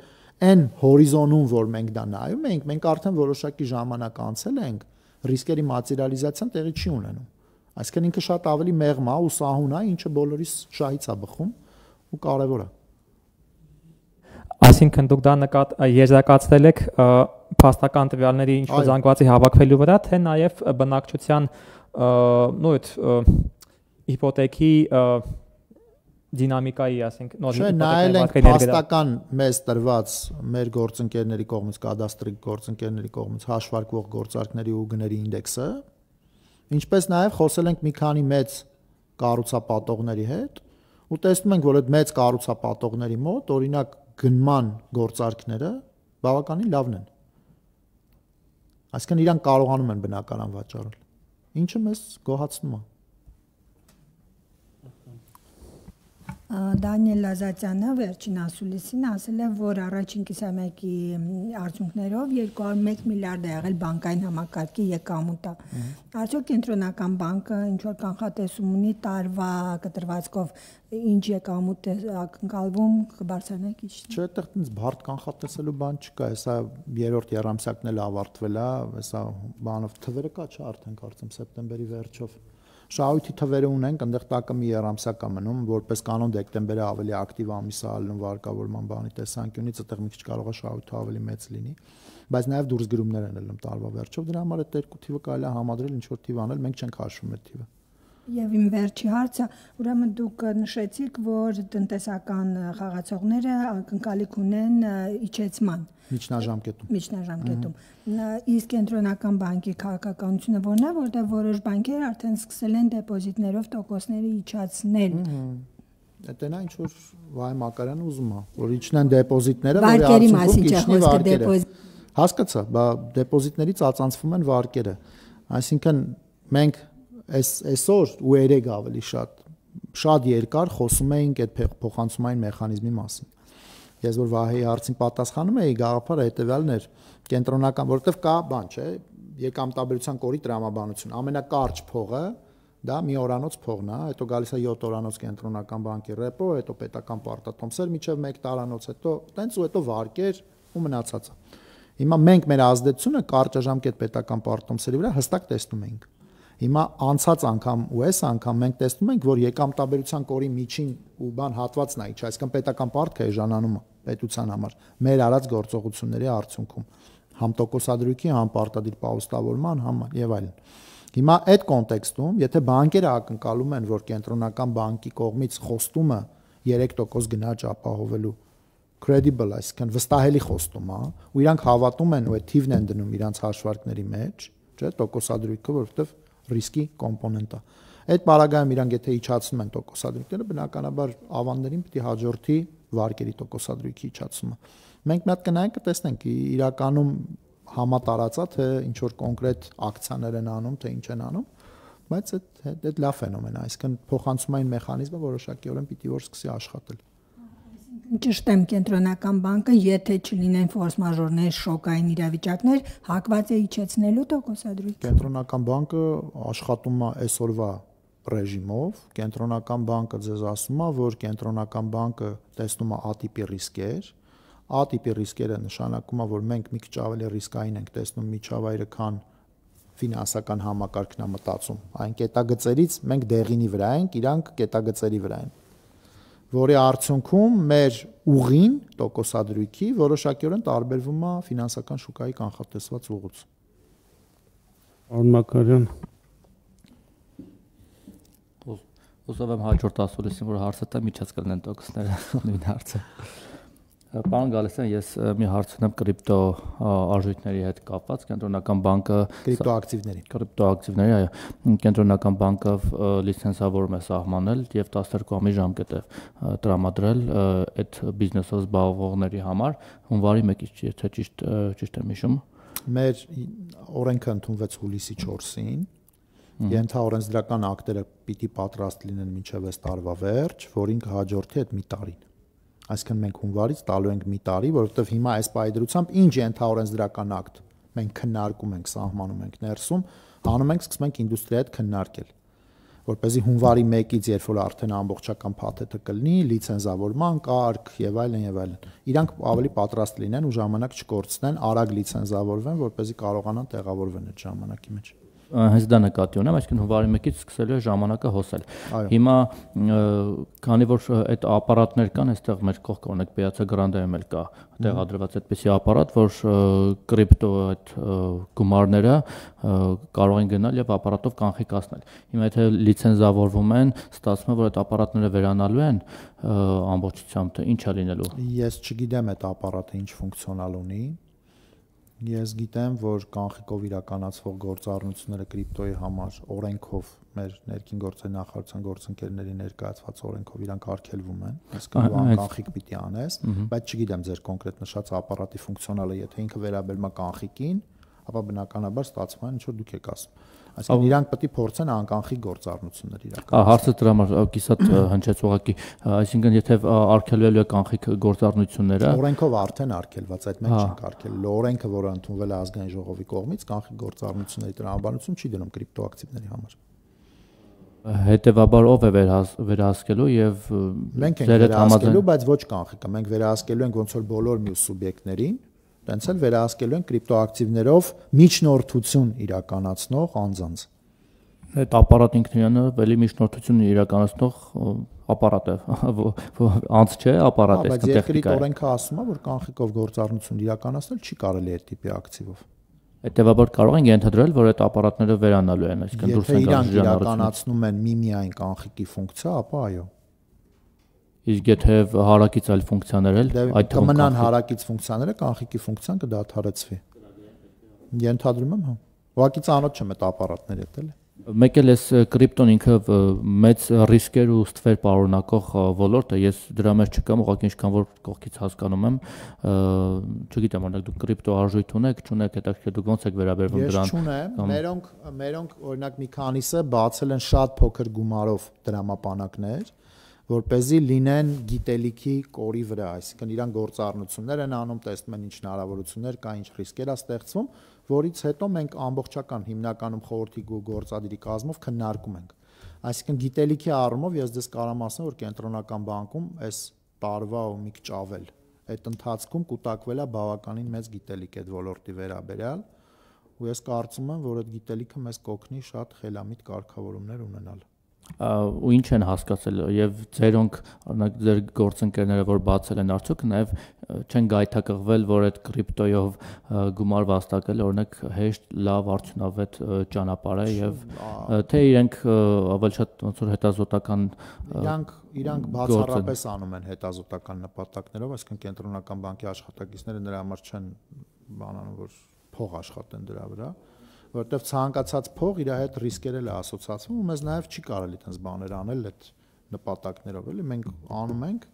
այն հորիզոնում, որ մենք դա նայում ենք, մենք արդեն որոշակի ժամանակ անցել ենք, ռիսկերի մատերիալիզացիան տեղի չի ունենում։ Այսինքն ինքը շատ ավելի մեղմ է ու սահուն է, ինչը բոլորիս շահից է բխում ու կարևոր է։ Այսինքն դուք դա եզրակացրել եք փաստական տվյալների ինչ-որ զանգվածի հավաքվելու վրա, թե նաև բնակչության նո այդ հիպոթեքի դինամիկայի, ասենք, նոր նայել ենք փաստական մեզ տրված մեր գործընկերների կողմից, կադաստրի գործընկերների կողմից հաշվարկվող գործարքների ու գների ինդեքսը, ինչպես նաև խոսել ենք մի քանի մեծ կառուցապատողների հետ ու տեսնում ենք, որ այդ մեծ կառուցապատողների մոտ օրինակ գնման գործարքները բավականին լավն են։ Այսինքն իրանք կարողանում են բնականon վաճառել, ինչը մեզ գոհացնում է։ Դանիել Լազատյանը վերջին ասուլիսին ասել է, որ առաջին կիսամյակի արդյունքներով 201 միլիարդ է եղել բանկային համակարգի եկամուտը։ Արդյոք կենտրոնական բանկը ինչ որ կանխատեսում ունի տարվա կտրվածքով ինչ եկամուտ է ակնկալվում, կբարձրանա քիչ։ Չէ, այդտեղ ինձ բարդ կանխատեսելու բան չկա, հեսա երրորդ եռամսյակն էլ ավարտվել է, հեսա բանով թվերը կա չէ արդեն կարծեմ սեպտեմբերի վերջով։ Շահույթի թվերը ունենք, այնտեղ տակը մի երամսյա կա մնում, որպես կանոն դեկտեմբերը ավելի ակտիվ ամիս է ալնում վարկավորման բանի տեսանկյունից, այդտեղ մի քիչ կարող է շահույթը ավելի մեծ լինի, բայց նաև դուրսգրումներ են ելնում տարվա վերջով, դրա համար այդ երկու թիվը կարելի է համադրել, ինչ որ թիվ անել, մենք չենք հաշվում այդ թիվը։ Եվ իմ վերջի հարցը, ուրեմն դուք նշեցիք, որ տնտեսական խաղացողները ակնկալիք ունեն իջեցման միջնաժամկետում։ Իսկ կենտրոնական բանկի քաղաքականությունը որն է, որտեղ որոշ բանկեր արդեն սկսել են դեպոզիտներով տոկոսները իջացնել։ Դա նա ինչ որ Վայ Մակարյանը ուզում է, որ իջնեն դեպոզիտները, որի արդյունքում իջնի վարկերը։ Հասկացա, բա դեպոզիտներից ածանցվում են վարկերը։ Այսինքն մենք այսօր ու երեք ավելի շատ երկար խոսում էինք այդ փոխանցումային մեխանիզմի մասին։ Ես որ Վահեի հարցին պատասխանում էի, գաղափարը հետեւյալն էր, կենտրոնական, որովհետև կա բան, չէ, եկամտաբերության կորի տրամաբանություն, ամենակարճ փողը դա մի օրանոց փողն է, հետո գալիս է 7 օրանոց կենտրոնական բանկի ռեպո, հետո պետական պարտատոմսեր, միջև 1 տարանոց, հետո տենց ու հետո վարկեր ու մնացածը։ Հիմա մենք մեր ազդեցությունը կարճաժամկետ պետական պարտատոմսերի վրա հստակ տեսնում ենք։ Հիմա անցած անգամ ու այս անգամ մենք տեսնում ենք, որ եկամտաբերության կորի միջին ու բան հատվածն է, այսինքն պետական պարտքը էժանանում է պետության համար մեր արած գործողությունների արդյունքում, համ տոկոսադրույքի, համ պարտադիր պահոստավորման, համ եւ այլն։ Հիմա այդ կոնտեքստում, եթե բանկերը ակնկալում են, որ կենտրոնական բանկի կողմից խոստումը 3% գնաճ ապահովելու credible, այսինքն վստահելի խոստում է, ու իրանք հավատում են ու այդ թիվն են դնում իրանց հաշվարկների մեջ, չէ, տոկոսադրույքը, որովհետեւ ռիսկի կոմպոնենտ է։ Այդ պարագայում իրանք եթե իջացնում են տոկոսադրույքները, բնականաբար ավանդներին պիտի հաջորդի վարկերի տոկոսադրույքի իջացումը։ Մենք մի հատ կնայենք, կտեսնենք իրականում համատարածա թե ինչ որ կոնկրետ ակցիաներ են անում, թե ինչ են անում, բայց այդ լավ ֆենոմեն է, այսինքն փոխանցումային մեխանիզմը որոշակիորեն պիտի որ սկսի աշխատել։ Ճշտեմ, կենտրոնական բանկը, եթե չլինեն ֆորս մաժորներ, շոկային իրավիճակներ, հակված է իջեցնելու տոկոսադրույքը։ Կենտրոնական բանկը աշխատում է այսօրվա ռեժիմով, կենտրոնական բանկը ձեզ ասում է, որ կենտրոնական բանկը տեսնում է ատիպի ռիսկեր, ատիպի ռիսկերը նշանակում է, որ մենք մի քիչ ավելի ռիսկային ենք տեսնում միջավայրը, քան ֆինանսական համակարգն է մտածում։ Այն կետագծերից մենք դեղինի վրա ենք, իրանք կետագծերի վրա են, որի արդյունքում մեր ուղին տոկոսադրույքի որոշակիորեն տարբերվում է ֆինանսական շուկայի կանխատեսված ուղուց։ Պարոն Մակարյան, ուզում եմ հաջորդ ասուլիսին, որ հարցը տա միջած կլինեն տոկոսները, նույն հարցը։ Պարոն Գալստյան, ես մի հարց ունեմ կրիպտո արժույթների հետ կապված, կենտրոնական բանկը կրիպտոակտիվների, այո, կենտրոնական բանկը լիցենզավորում է սահմանել եւ 12 ամիս ժամկետ է տրամադրել այդ բիզնեսով զբաղվողների համար հունվարի 1-ից, եթե ճիշտ եմ հիշում։ Մեր օրենքը ընդունվեց հուլիսի 4-ին։ Ենթաօրենսդրական ակտերը պիտի պատրաստ լինեն մինչև այս տարվա վերջ, որին կհաջորդի այդ մի տարին։ Այսինքն մենք հունվարից տալու ենք մի տարի, որովհետև հիմա այս պայդրությամբ ինչ ենթաօրենսդրական ակտ մենք քննարկում ենք, սահմանում ենք ներսում, անում ենք, սկսում ենք ինդուստրիայի հետ քննարկել, որպեսզի հունվարի 1-ից, երբ որ արդեն ամբողջական փաթեթը կլինի, լիցենզավորման կարգ եւ այլն եւ այլն, իրանք ավելի պատրաստ լինեն ու ժամանակ չկորցնեն, արագ լիցենզավորվեն, որպեսզի կարողանան տեղավորվեն այդ ժամանակի մեջ։ Հենց դա նկատի ունեմ, այսինքն հունվարի 1-ից սկսելու է ժամանակը հոսել։ Հիմա քանի որ այդ ապարատներ կան, այստեղ մեր կողքը օրինակ Piazza Grande-ում էլ կա տեղադրված այդպիսի ապարատ, որ կրիպտո այդ գումարները կարող են գնալ եւ ապարատով կանխիկացնել։ Հիմա եթե լիցենզավորվում են, ստացվում է, որ այդ ապարատները վերանալու են ամբողջությամբ, թե ինչ է լինելու։ Ես չգիտեմ այդ ապարատը ինչ ֆունկցիոնալ ունի։ Ես գիտեմ, որ կանխիկով իրականացվող գործառույթները կրիպտոյի համար օրենքով մեր ներքին գործերի նախարարության գործընկերների ներկայացված օրենքով իրանք արգելվում են, այսինքն կանխիկ պիտի անես, բայց չգիտեմ ձեր կոնկրետ նշած ապարատի ֆունկցիոնալը, եթե ինքը վերաբերում է կանխիկին, ապա բնականաբար ստացվում է ինչ որ դուք եք ասում։ Այսինքն իրանք պետք է փորձեն անկանխիկ գործառույթներ իրականացնել։ Հարցը դրա համար կիսատ հնչեց ուղղակի, այսինքն եթե արգելվելու է կանխիկ գործառույթները, օրենքով արդեն արգելված, այդ մենք չենք արգելել։ Օրենքը, որը ընդունվել է ազգային ժողովի կողմից, կանխիկ գործառույթների տրամաբանություն չի դնում կրիպտոակտիվների համար։ Հետևաբար ով է վերահսկելու եւ մենք ենք վերահսկելու, բայց ոչ կանխիկը, մենք վերահսկելու ենք ոնց որ բոլոր մյուս սուբյեկտներին, տենց էլ վերահսկելու են կրիպտոակտիվներով միջնորդություն իրականացնող անձանց։ Այդ ապարատ ինքնուրույնը էլի միջնորդություն իրականացնող ապարատ է, անց չէ, ապարատ է, բայց երկրի օրենքը ասում է, որ կանխիկով գործառնություն իրականացնել չի կարելի այդ տիպի ակտիվով։ Հետևաբար կարող են ենթադրել, որ այդ ապարատները վերանալու են, այսինքն դուրս են գալու ժանրությունից։ Եթե իրանք իրականացնում են միայն կանխիկի ֆունկցիա, ապա այո։ Իսկ եթե հարակից այլ ֆունկցիաներ էլ այդ կմնան հարակից ֆունկցիաները, կանխիկի ֆունկցիան կդադարեցվի։ Ենթադրում եմ, հա։ Ուղղակի ծանոթ չեմ այդ ապարատների հետ էլ։ Մեկ էլ էս կրիպտոն ինքը մեծ ռիսկեր ու ստվեր պարունակող ոլորտ է, ես դրա մեջ չկամ, ուղղակի ինչքան որ կողքից հասկանում եմ, չգիտեմ, օրինակ դուք կրիպտո արժույթ ունեք, չունեք, հետաքրքիր դուք ոնց եք վերաբերվում դրան։ Ես չունեմ, մերոնք օրինակ մի քանիսը բացել են շատ փոքր գումարով դրամապանակներ, որպեսզի լինեն գիտելիքի կորի վրա, այսինքն իրան գործառնություններ են անում, տեսնում են ինչ հնարավորություններ կա, ինչ ռիսկեր է ստեղծվում, որից հետո մենք ամբողջական հիմնականում խորհրդի գործադիրի կազմով քննարկում ենք։ Այսինքն գիտելիքի առումով ես դες կարամ ասեմ, որ կենտրոնական բանկում այս տարվա ու մի քիչ ավել այդ ընթացքում կուտակվել է բավականին մեծ գիտելիք այդ ոլորտի վերաբերյալ, ու ես կարծում եմ, որ այդ գիտելիքը մեզ կօգնի շատ խելամիտ կարգավորումներ ունենալ։ Ու ինչ են հասկացել եւ ձերոնք օրինակ ձեր գործընկերները որ բացել են արդյոք նաեւ չեն գայթակղվել որ այդ կրիպտոյով գումար վաստակել օրինակ հեշտ լավ արդյունավետ ճանապարհ է եւ թե իրենք ավելի շատ ոնց որ հետազոտական իրանք բացառապես անում են հետազոտական նպատակներով, այսինքն կենտրոնական բանկի աշխատակիցները նրա համար չեն բանանում որ փող աշխատեն դրա վրա, որտեվ ցանկացած փող իր հետ ռիսկեր էլ է ասոցացվում ու մեզ նաև չի կարելի այդպես բաներ անել այդ նպատակներով, էլի մենք անում ենք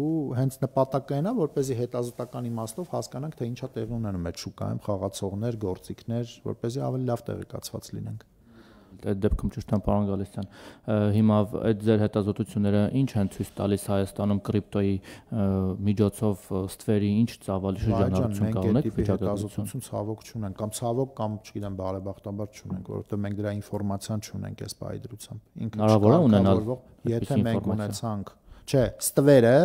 ու հենց նպատակը այն է, որպեսզի հետազոտական իմաստով հասկանանք, թե ինչա տեղի ունենում այդ շուկայում խաղացողներ, գործիքներ, որպեսզի ավելի լավ տեղեկացված լինենք։ Այդ դեպքում ճիշտ եմ պարոն Գալստյան, հիմա այդ ձեր հետազոտությունները ինչ են ցույց տալիս Հայաստանում կրիպտոյի միջոցով ստվերի ինչ ծավալի շրջանառություն կա ունեք հետազոտություն ցավոք չունենք կամ ցավոք կամ չգիտեմ բարեբախտաբար չունենք, որովհետև մենք դրա ինֆորմացիան չունենք այս պայդրությամբ։ Ինքը հնարավոր է ունենալ, եթե մենք ունեցանք, չէ, ստվերը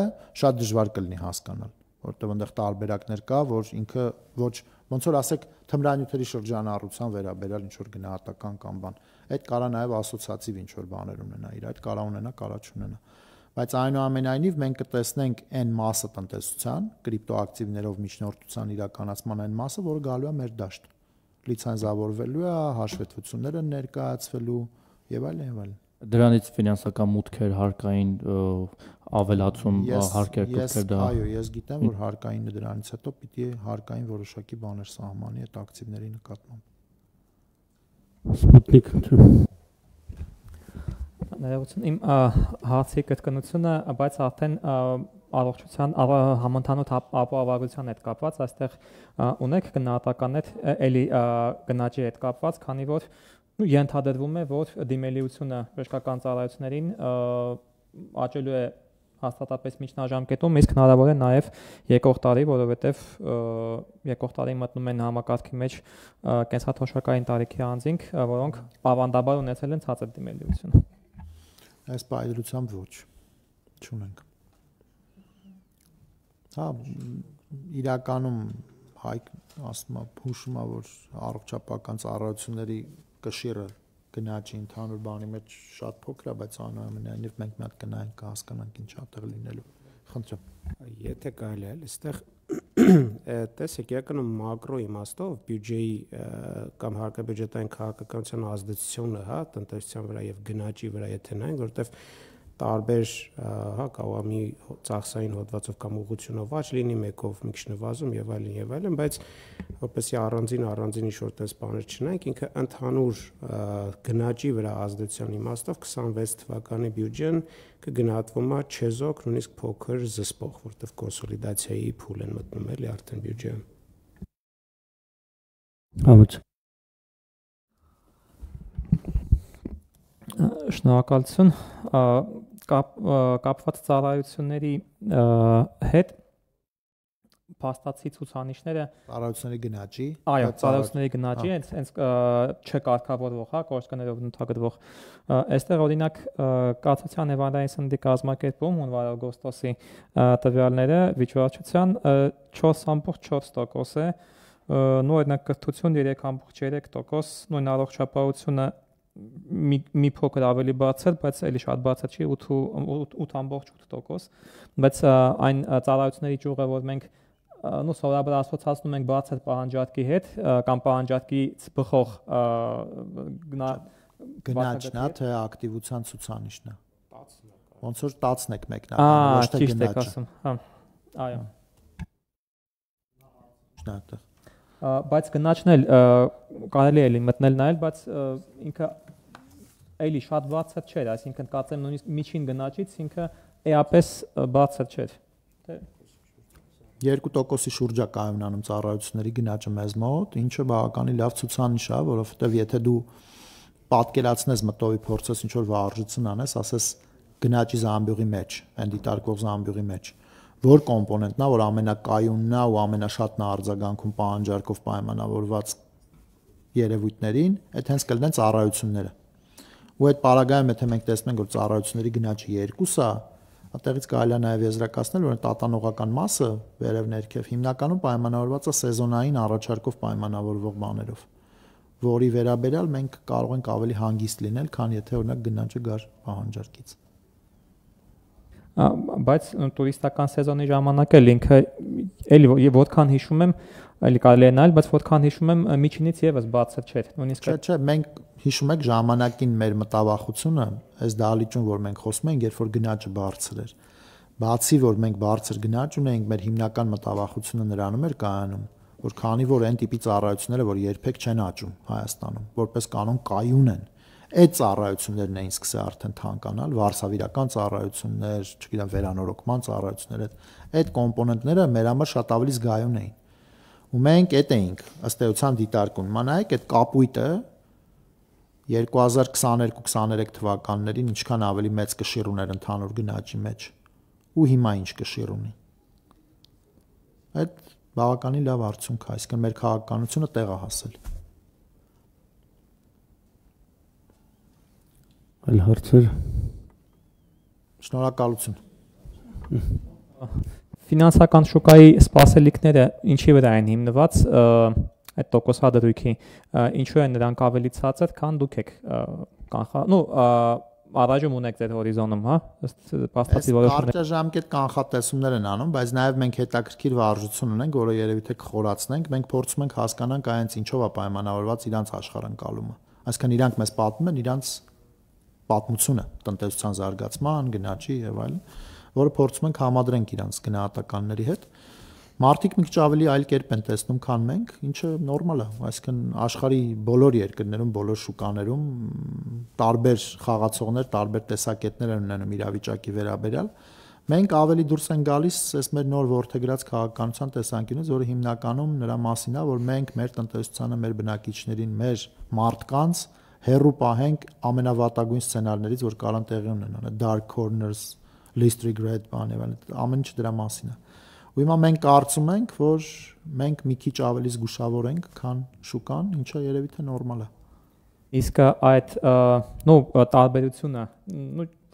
շատ դժվար կլինի հասկանալ, որովհետև այնտեղ տարբերակներ կա, որ ինքը ոչ ոնց որ ասեք թմրանյութերի շրջանառության վերաբերյալ ինչ որ գնահատական կամ բան, այդ կարա նաև ասոցիատիվ ինչ որ բաներ ունենա, իր այդ կարա ունենա, կարա չունենա, բայց այնուամենայնիվ մենք կտեսնենք այն մասը տնտեսության, կրիպտոակտիվներով միջնորդության իրականացման այն մասը, որը գալու է մեր դաշտ, լիցենզավորվելու է, հաշվետվությունները ներկայացվելու եւ այլն եւ այլն։ Դրանից ֆինանսական մուտքեր հարկային ավելացում հարկեր կգեր դա։ Այո, ես գիտեմ, որ հարկայինը դրանից հետո պիտի հարկային որոշակի բաներ սահմանի այդ ակտիվների նկատմամբ։ Սպուտնիկ։ Ներողություն, իմ հարցի կրկնությունը, բայց արդեն առողջության համընդհանուր ապահովության հետ կապված, այստեղ ունեք գնահատական հետ էլի գնաճի հետ կապված, քանի որ ենթադրվում է, որ դիմելիությունը բժշկական ծառայություններին աճելու է հաստատապես միջնաժամկետում, իսկ հնարավոր է նաև երկրորդ տարի, որովհետև երկրորդ տարի մտնում են համակարգի մեջ կենսաթոշակային տարիքի անձինք, որոնք ավանդաբար ունեցել են ցածր դիմելիություն։ Այս պայծրությամբ ոչ, չունենք։ Հա, իրականում հայք ասում եմ, հուշում եմ, որ առողջապահական ծառայությունների կշիռը գնաճի ընդհանուր բանի մեջ շատ փոքր է, բայց այնուամենայնիվ մենք մի հատ կնայենք, կհասկանանք ինչ ատեղ լինելու։ Խնդրեմ։ Եթե կարելի է, այստեղ տեսեք, իրականում մակրո իմաստով բյուջեի կամ հարկաբյուջետային քաղաքականության ազդեցությունը, հա, տնտեսության վրա եւ գնաճի վրա, եթե նայենք, որովհետեւ տարբեր, հա, կարող է մի ծախսային հոդվածով կամ ուղղությունով աճ լինի, մեկով մի քիչ նվազում եւ այլն, բայց որպեսզի առանձին ինչ-որ տես բաներ չնայենք, ինքը ընդհանուր գնաճի վրա ազդեցության իմաստով 26 թվականի բյուջեն կգնահատվում է չեզոք, նույնիսկ փոքր զսպող, որտեղ կոնսոլիդացիայի փուլ են մտնում էլի արդեն բյուջեում։ Համաձայն։ Շնորհակալություն, կապված ծառայությունների հետ փաստացի ցուցանիշները ծառայությունների գնաճի, այո, ծառայությունների գնաճի, հենց չկարգավորվող, հա, կորսկներով ընդհանրվող, այստեղ օրինակ կացության Եվրոպայի սննդի կազմակերպում հունվար-օգոստոսի տվյալները վիճվարչության 4.4% է, նույն կրթություն 3.3%, նույն առողջապահությունը մի փոքր ավելի բարձր, բայց էլի շատ բարձր չի, 8.8%, բայց այն ծառայությունների ճյուղը, որ մենք սովորաբար ասոցացնում ենք բարձր պահանջարկի հետ կամ պահանջարկից բխող գնաճն է, թե ակտիվության ցուցանիշն է։ Ոնց որ 10 եք մեկնարկում, ոչ թե գնաճը։ Հա, այո։ Շնորհակալ։ Բայց գնաճն էլ կարելի է մտնել նայել, բայց ինքը էլի շատ բարձր չէր, այսինքն կացեմ նույնիսկ միջին գնաճից ինքը էապես բարձր չէր։ 2%-ի շուրջ է կայունանում ծառայությունների գնաճը մեզ մոտ, ինչը բավականին լավ ցուցանիշ է, որովհետև եթե դու պատկերացնես մտովի փորձես ինչ որ վարժություն անես, ասես գնաճի զամբյուղի մեջ, այն դիտարկող զամբյուղի մեջ, որ կոմպոնենտն է, որ ամենակայունն է ու ամենաշատն է արձագանքում պահանջարկով պայմանավորված երևույթներին, այդ հենց կլինեն ծառայությունները։ Ու այդ պարագայում եթե մենք տեսնում ենք, որ ծառայությունների գնաճը 2 է, այդտեղից կարելի է նաև եզրակացնել, որ տատանողական մասը վերև ներքև հիմնականում պայմանավորված է սեզոնային առաջարկով պայմանավորվող բաներով, որի վերաբերյալ մենք կարող ենք ավելի հանգիստ լինել, քան եթե օրինակ գնաճը գար պահանջարկից։ Բայց տուրիստական սեզոնի ժամանակ էլ ինքը էլի որքան հիշում եմ, էլի կարելի է նայել, բայց որքան հիշում եմ միջինից եւս բարձր չէր։ Նույնիսկ չէ, մենք հիշում եք ժամանակին մեր մտավախությունը, այս դահլիճում, որ մենք խոսում ենք, երբ որ գնաճը բարձր էր։ Բացի որ մենք բարձր գնաճ ունեինք, մեր հիմնական մտավախությունը նրանում էր կայանում, որ քանի որ այն տիպի ծառայությունները, որ երբեք չեն աճում Հայաստանում, որպես կանոն կայուն են, այդ ծառայություններն էին սկսել արդեն թանկանալ, վարսավիրական ծառայություններ, չգիտեմ, վերանորոգման ծառայություններ, այդ կոմպոնենտները մեր համար շատ ավելի զգայուն էին։ Ու մենք այդ էինք ըստ էության դիտարկում։ Մանայեք այդ կապույտը 2022-23 թվականներին ինչքան ավելի մեծ կշիռ ուներ ընդհանուր գնաճի մեջ, ու հիմա ինչ կշիռ ունի։ Այդ բավականին լավ արդյունք է, այսինքն մեր քաղաքականությունը տեղ է հասել։ Այլ հարցեր։ Շնորհակալություն։ Ֆինանսական շուկայի սպասելիքները ինչի վրա են հիմնված այդ տոկոսադրույքի, ինչու են նրանք ավելի ցածր, քան դուք եք առայժմ ունեք ձեր հորիզոնում, հա, ըստ փաստացի որոշումների։ Կարճաժամկետ կանխատեսումներ են անում, բայց նաև մենք հետաքրքիր վարժություն ունենք, որը երևի թե կխորացնենք, մենք փորձում ենք հասկանանք այնց ինչով է պայմանավորված իրանց աշխարհընկալումը։ Այսինքն իրանք մեզ պատմում են իրանց պատմությունը տնտեսության զարգացման, գնաճի եւ այլն, որը փորձում ենք համադրենք իրանց գնահատականների հետ։ Մարդիկ մի քիչ ավելի այլ կերպ են տեսնում, քան մենք, ինչը նորմալ է, այսինքն աշխարհի բոլոր երկրներում, բոլոր շուկաներում տարբեր խաղացողներ, տարբեր տեսակետներ են ունենում իրավիճակի վերաբերյալ։ Մենք ավելի դուրս են գալիս այս մեր նոր ворթեգրած քաղաքականության տեսանկյունից, որը հիմնականում նրա մասին է, որ մենք մեր տնտեսությանը, մեր բնակիչներին, մեր մարդկանց հերրու պահենք ամենավատագույն սցենարներից, որ կարող են տեղի ունենալ, dark corners, least regret բան եւ այլն, ամեն ինչ դրա մասին է։ Ու հիմա մենք կարծում ենք, որ մենք մի քիչ ավելի զգուշավոր ենք, քան շուկան, ինչը երևի թե նորմալ է։ Իսկ այդ տարբերությունը,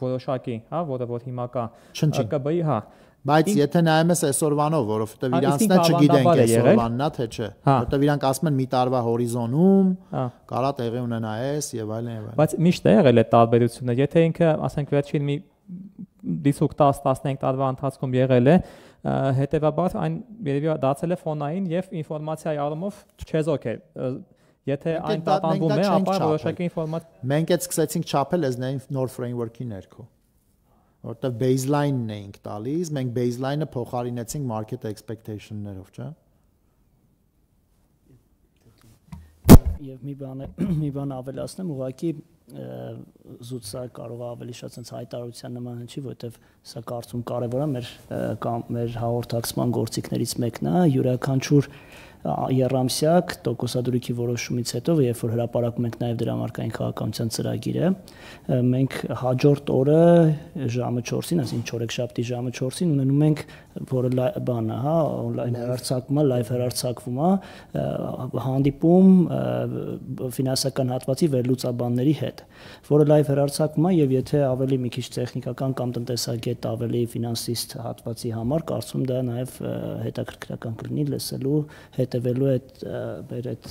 որոշակի, հա, որը որ հիմա կա ԿԲ-ի, հա, բայց եթե նայում ես այսօրվանով, որովհետեւ իրանցն է չգիտենք այսօրվանն է թե չէ, որովհետեւ իրանք ասում են մի տարվա հորիզոնում կարա տեղի ունենա այս եւ այլն եւ այլն։ Բայց միշտ է եղել է տարբերությունը, եթե ինքը, ասենք, վերջին մի 10-15 տարվա ընթացքում եղել է, հետեւաբար այն երևի դարձել է ֆոնային եւ ինֆորմացիայի առումով չեզոք է։ Եթե այն տատանվում է, ապա որոշակի ինֆորմացիա։ Մենք այդ սկսեցինք չափել այս նոր framework-ի ներքո, որտեղ baseline-ն էինք տալիս, մենք baseline-ը փոխարինեցինք market expectation-ներով, չէ՞։ Եվ մի բան ավելացնեմ, ուղղակի զուտ սա կարող է ավելի շատ sense հայտարարության նման հնչի, որովհետև սա կարծում կարևոր է մեր հաղորդակցման գործիքներից մեկն է, յուրաքանչյուր երամսյակ տոկոսադրույքի որոշումից հետո, երբ որ հրապարակում ենք նաև դրամարկային քաղաքականության ծրագիրը, մենք հաջորդ օրը ժամը 4-ին, այսինքն չորեքշաբթի ժամը 4-ին ունենում ենք, որը բանը, հա, on-line հեռարձակվում է, live հեռարձակվում է, հանդիպում ֆինանսական հատվածի վերլուծաբանների հետ, որը live հեռարձակվում է եւ եթե ավելի մի քիչ տեխնիկական կամ տնտեսագետ ավելի ֆինանսիստ հատվածի համար, կարծում դա նաև հետաքրքրական կլինի լսելու հետևելու այդ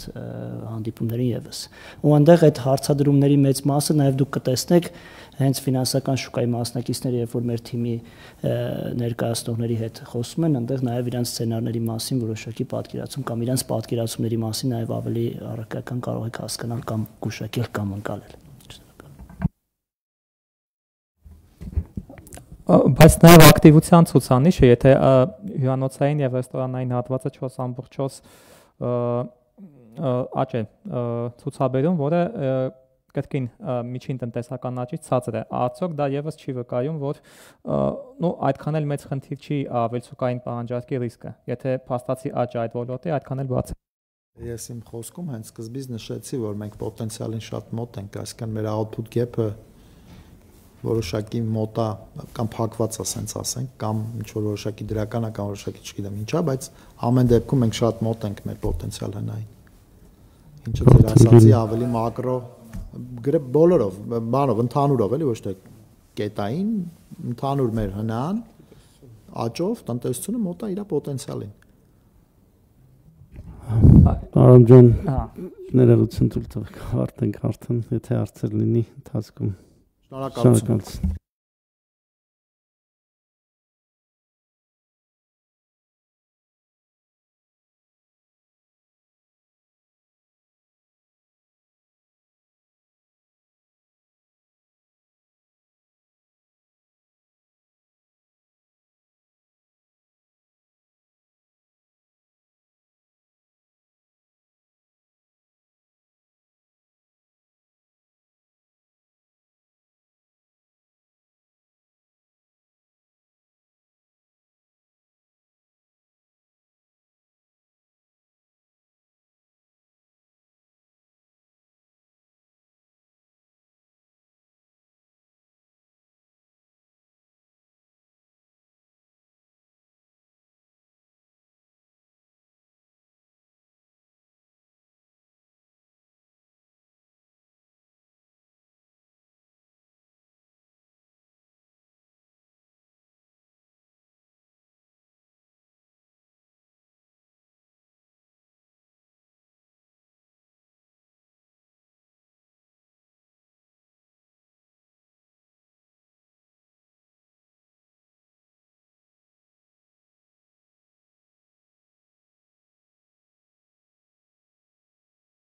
հանդիպումներին եւս։ Ու այնտեղ այդ հարցադրումների մեծ մասը նաև դուք կտեսնեք հենց ֆինանսական շուկայի մասնակիցները, երբ որ մեր թիմի ներկայացնողների հետ խոսում են, այնտեղ նաև իրենց սցենարների մասին որոշակի պատկերացում կամ իրենց պատկերացումների մասին նաև ավելի առարկական կարող եք հասկանալ կամ գուշակել կամ ընկալել։ Բայց նաև ակտիվության ցուցանիշը, եթե հյուրանոցային եւ ռեստորանային հատվածը 4.4 աճ է ցուցաբերում, որը կրկին միջին տնտեսական աճից ցածր է, արդյոք դա եւս չի վկայում, որ այդքան էլ մեծ խնդիր չի ավելցուկային պահանջարկի ռիսկը, եթե փաստացի աճ այդ ոլորտի, այդքան էլ բաց է։ Ես իմ խոսքում հենց սկզբից նշեցի, որ մենք պոտենցիալին շատ մոտ ենք, այսինքն մեր output gap-ը որոշակի մոտա կամ փակված է, ասենց ասենք, կամ ինչ որ որոշակի դրական է, կամ որոշակի չգիտեմ ինչա, բայց ամեն դեպքում մենք շատ մոտ ենք մեր պոտենցիալ հնային։ Ինչը ձեր ասացի ավելի մակրո բոլորով, բանով, ընդհանուրով էլի, ոչ թե կետային, ընդհանուր մեր հնան աճով տնտեսությունը մոտ է իր պոտենցիալին։ Արամ ջան, ներողություն տուր տվեք, արդեն եթե հարցեր լինի ընթացքում։ Շնորհակալություն։